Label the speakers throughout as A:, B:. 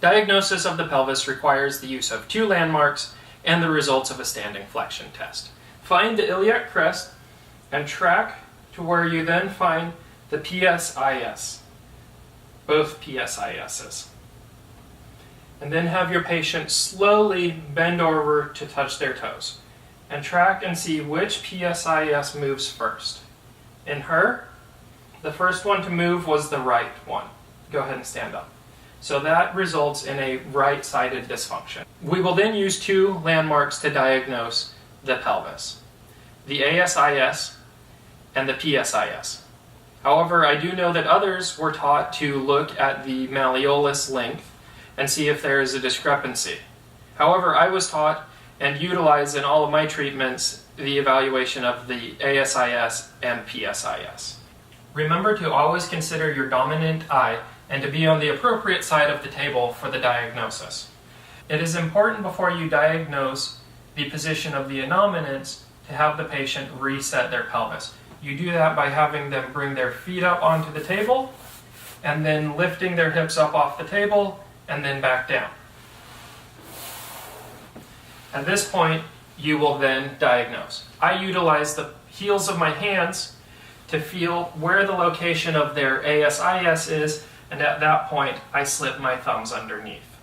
A: Diagnosis of the pelvis requires the use of 2 landmarks and the results of a standing flexion test. Find the iliac crest and track to where you then find the PSIS, both PSISs. And then have your patient slowly bend over to touch their toes and track and see which PSIS moves first. In her, the first one to move was the right one. Go ahead and stand up. So that results in a right-sided dysfunction. We will then use 2 landmarks to diagnose the pelvis, the ASIS and the PSIS. However, I do know that others were taught to look at the malleolus length and see if there is a discrepancy. However, I was taught and utilized in all of my treatments the evaluation of the ASIS and PSIS. Remember to always consider your dominant eye and to be on the appropriate side of the table for the diagnosis. It is important before you diagnose the position of the anominants to have the patient reset their pelvis. You do that by having them bring their feet up onto the table and then lifting their hips up off the table and then back down. At this point, you will then diagnose. I utilize the heels of my hands to feel where the location of their ASIS is, and at that point, I slip my thumbs underneath.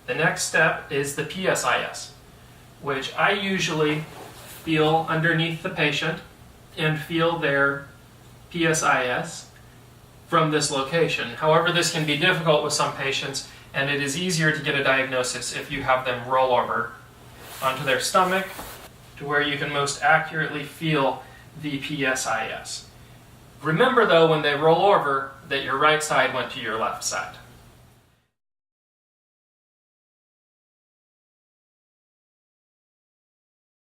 A: The next step is the PSIS, which I usually feel underneath the patient and feel their PSIS from this location. However, this can be difficult with some patients, and it is easier to get a diagnosis if you have them roll over onto their stomach to where you can most accurately feel the PSIS. Remember though, when they roll over, that your right side went to your left side.